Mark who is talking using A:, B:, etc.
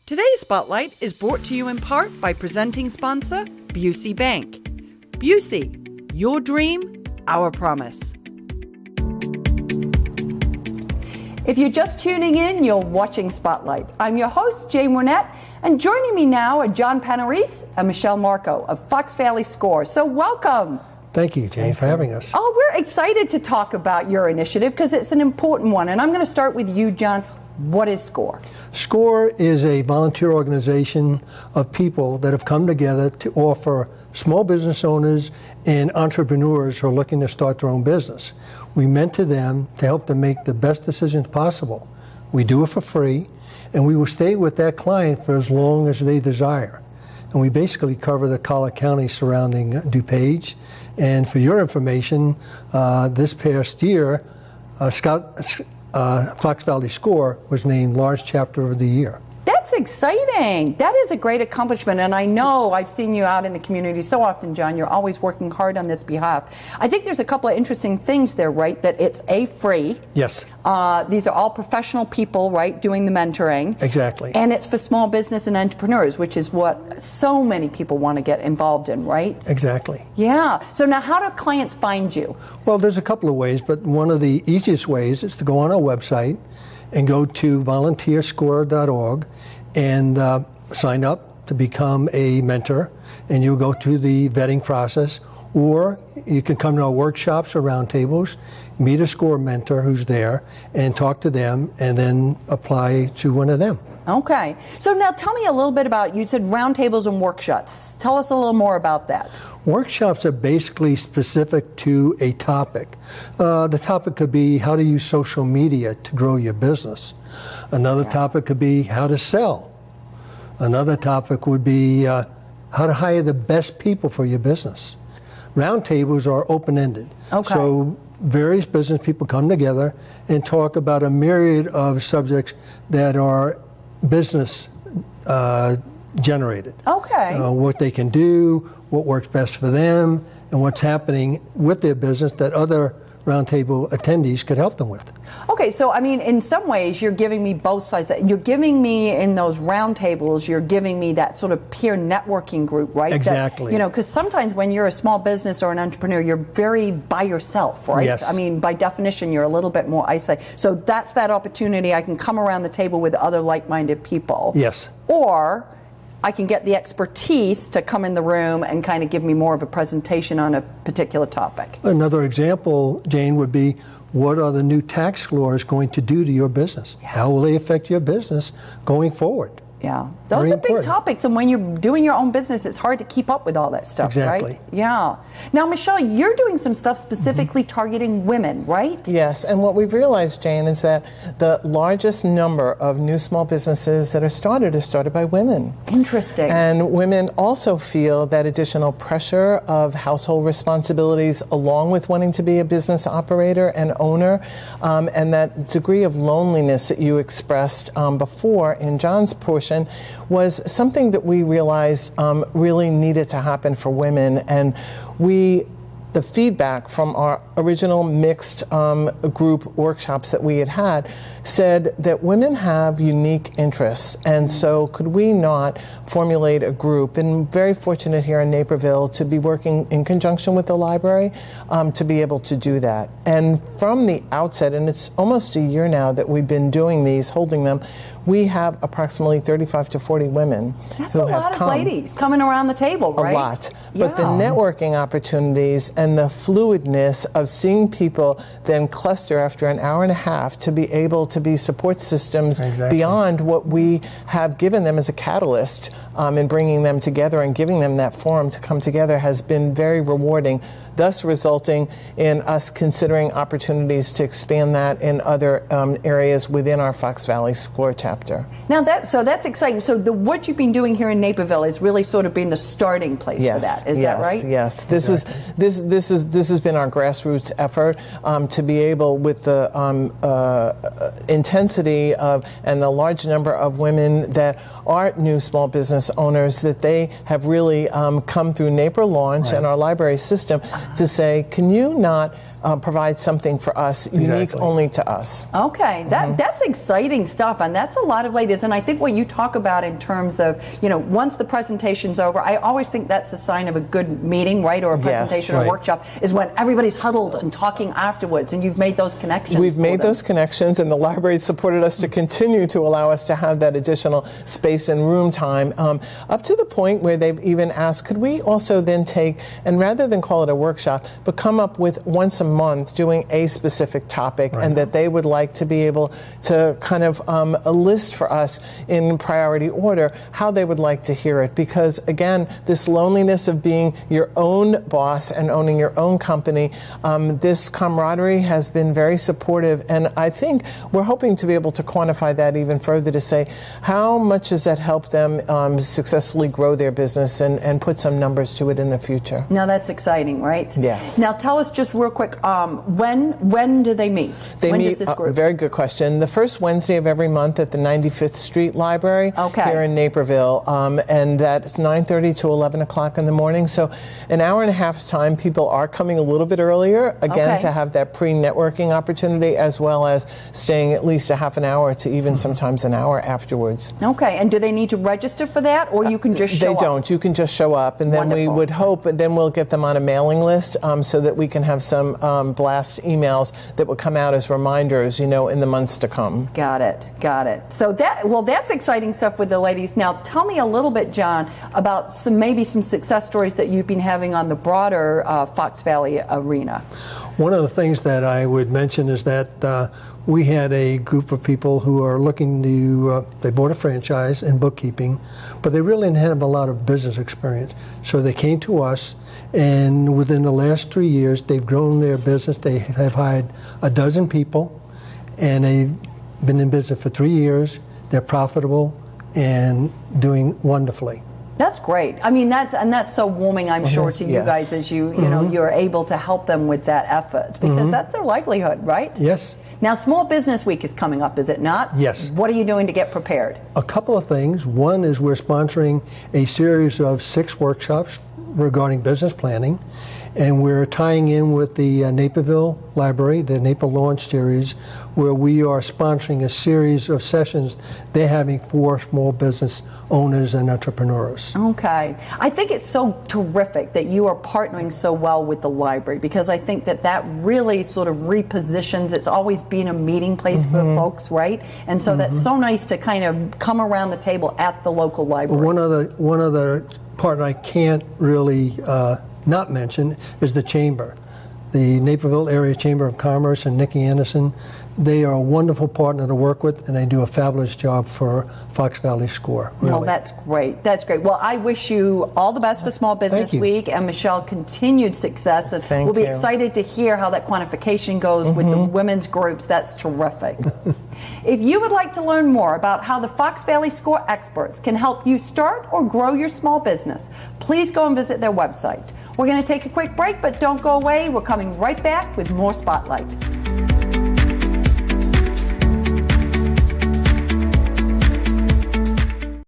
A: Today's Spotlight is brought to you in part by presenting sponsor, Busey Bank. Busey, your dream, our promise. If you're just tuning in, you're watching Spotlight. I'm your host, Jane Wernette, and joining me now are John Panarese and Michelle Marco of Fox Valley Score. So welcome.
B: Thank you, Jane, for having us.
A: Oh, we're excited to talk about your initiative because it's an important one. And I'm going to start with you, John. What is SCORE?
B: SCORE is a volunteer organization of people that have come together to offer small business owners and entrepreneurs who are looking to start their own business. We mentor them to help them make the best decisions possible. We do it for free, and we will stay with that client for as long as they desire. And we basically cover the Collier County surrounding DuPage. And for your information, this past year, Fox Valley Score was named Large Chapter of the Year.
A: That's exciting. That is a great accomplishment. And I know I've seen you out in the community so often, John. You're always working hard on this behalf. I think there's a couple of interesting things there, right? That it's free.
B: Yes.
A: These are all professional people, right, doing the mentoring.
B: Exactly.
A: And it's for small business and entrepreneurs, which is what so many people want to get involved in, right?
B: Exactly.
A: Yeah. So now how do clients find you?
B: Well, there's a couple of ways, but one of the easiest ways is to go on our website and go to volunteerscore.org and sign up to become a mentor, and you'll go through the vetting process, or you can come to our workshops or roundtables, meet a SCORE mentor who's there, and talk to them, and then apply to one of them.
A: Okay. So now tell me a little bit about, you said roundtables and workshops. Tell us a little more about that.
B: Workshops are basically specific to a topic. The topic could be how to use social media to grow your business. Another topic could be how to sell. Another topic would be how to hire the best people for your business. Roundtables are open-ended. Okay. So various business people come together and talk about a myriad of subjects that are business generated. Okay. What they can do, what works best for them, and what's happening with their business that other roundtable attendees could help them with.
A: Okay, so I mean, in some ways, you're giving me both sides. You're giving me in those roundtables, you're giving me that sort of peer networking group, right?
B: Exactly.
A: That, because sometimes when you're a small business or an entrepreneur, you're very by yourself, right?
B: Yes.
A: I mean, by definition, you're a little bit more isolated. So that's that opportunity. I can come around the table with other like-minded people.
B: Yes.
A: Or I can get the expertise to come in the room and kind of give me more of a presentation on a particular topic.
B: Another example, Jane, would be what are the new tax laws going to do to your business? Yeah. How will they affect your business going forward?
A: Yeah, those are big topics, and when you're doing your own business, it's hard to keep up with all that stuff,
B: exactly.
A: Right? Yeah. Now, Michelle, you're doing some stuff specifically targeting women, right?
C: Yes, and what we've realized, Jane, is that the largest number of new small businesses that are started by women.
A: Interesting.
C: And women also feel that additional pressure of household responsibilities along with wanting to be a business operator and owner, and that degree of loneliness that you expressed before in John's portion was something that we realized really needed to happen for women. And the feedback from our original mixed group workshops that we had said that women have unique interests, and so could we not formulate a group, and very fortunate here in Naperville to be working in conjunction with the library to be able to do that. And from the outset, and it's almost a year now that we've been doing these, holding them, we have approximately 35 to 40 women who have come.
A: That's a lot of ladies coming around the table, right?
C: A lot. But the networking opportunities and the fluidness of seeing people then cluster after an hour and a half to be able to be support systems beyond what we have given them as a catalyst in bringing them together and giving them that forum to come together has been very rewarding, thus resulting in us considering opportunities to expand that in other areas within our Fox Valley Score chapter.
A: Now that's exciting. So what you've been doing here in Naperville is really sort of been the starting place for that. Is that right?
C: Yes. This has been our grassroots effort to be able, with the intensity of and the large number of women that are new small business owners, that they have really come through NAPER launch and our library system to say, can you not provide something for us, unique
B: Exactly.
C: only to us.
A: Okay, that's exciting stuff, and that's a lot of ladies. And I think what you talk about in terms of, once the presentation's over, I always think that's a sign of a good meeting, right, or a presentation or
B: Right.
A: workshop, is when everybody's huddled and talking afterwards, and you've made those connections.
C: We've
A: for
C: made
A: them.
C: those connections, and the library supported us to continue to allow us to have that additional space and room time, up to the point where they've even asked, could we also then take, and rather than call it a workshop, but come up with once a month doing a specific topic, and that they would like to be able to kind of a list for us in priority order how they would like to hear it. Because again, this loneliness of being your own boss and owning your own company, this camaraderie has been very supportive, and I think we're hoping to be able to quantify that even further to say how much has that helped them successfully grow their business and put some numbers to it in the future.
A: Now that's exciting, right?
C: Yes.
A: Now tell us just real quick, when do they meet?
C: They
A: when
C: meet,
A: does this group?
C: very good question, the first Wednesday of every month at the 95th Street Library here in Naperville, and that's 9:30 to 11 o'clock in the morning. So an hour and a half's time. People are coming a little bit earlier, again, to have that pre-networking opportunity, as well as staying at least a half an hour to even sometimes an hour afterwards.
A: Okay, and do they need to register for that, or you can just show up?
C: They don't. You can just show up, and then
A: Wonderful.
C: we would hope, and then we'll get them on a mailing list so that we can have some blast emails that will come out as reminders, in the months to come.
A: Got it. So that's exciting stuff with the ladies. Now tell me a little bit, John, about maybe some success stories that you've been having on the broader Fox Valley arena.
B: One of the things that I would mention is that we had a group of people who are looking to, they bought a franchise in bookkeeping, but they really didn't have a lot of business experience. So they came to us, and within the last 3 years, they've grown their business. They have hired a dozen people, and they've been in business for 3 years. They're profitable and doing wonderfully.
A: That's great. I mean, that's so warming, I'm sure, to you
C: Yes.
A: guys as you're able to help them with that effort, because that's their livelihood, right?
B: Yes.
A: Now, Small Business Week is coming up, is it not?
B: Yes.
A: What are you doing to get prepared?
B: A couple of things. One is we're sponsoring a series of 6 workshops regarding business planning, and we're tying in with the Naperville Library, the Naperville Launch Series, where we are sponsoring a series of sessions they're having for small business owners and entrepreneurs.
A: Okay. I think it's so terrific that you are partnering so well with the library, because I think that really sort of repositions. It's always been a meeting place for folks, right? And so that's so nice to kind of come around the table at the local library.
B: One other part I can't really not mention is the Chamber. The Naperville Area Chamber of Commerce and Nikki Anderson, they are a wonderful partner to work with, and they do a fabulous job for Fox Valley SCORE. Really.
A: Well, that's great. That's great. Well, I wish you all the best for Small Business
B: Thank you.
A: Week, and Michelle, continued success. And
C: Thank
A: we'll be
C: you.
A: excited to hear how that quantification goes with the women's groups. That's terrific. If you would like to learn more about how the Fox Valley SCORE experts can help you start or grow your small business, please go and visit their website. We're going to take a quick break, but don't go away. We're coming right back with more Spotlight.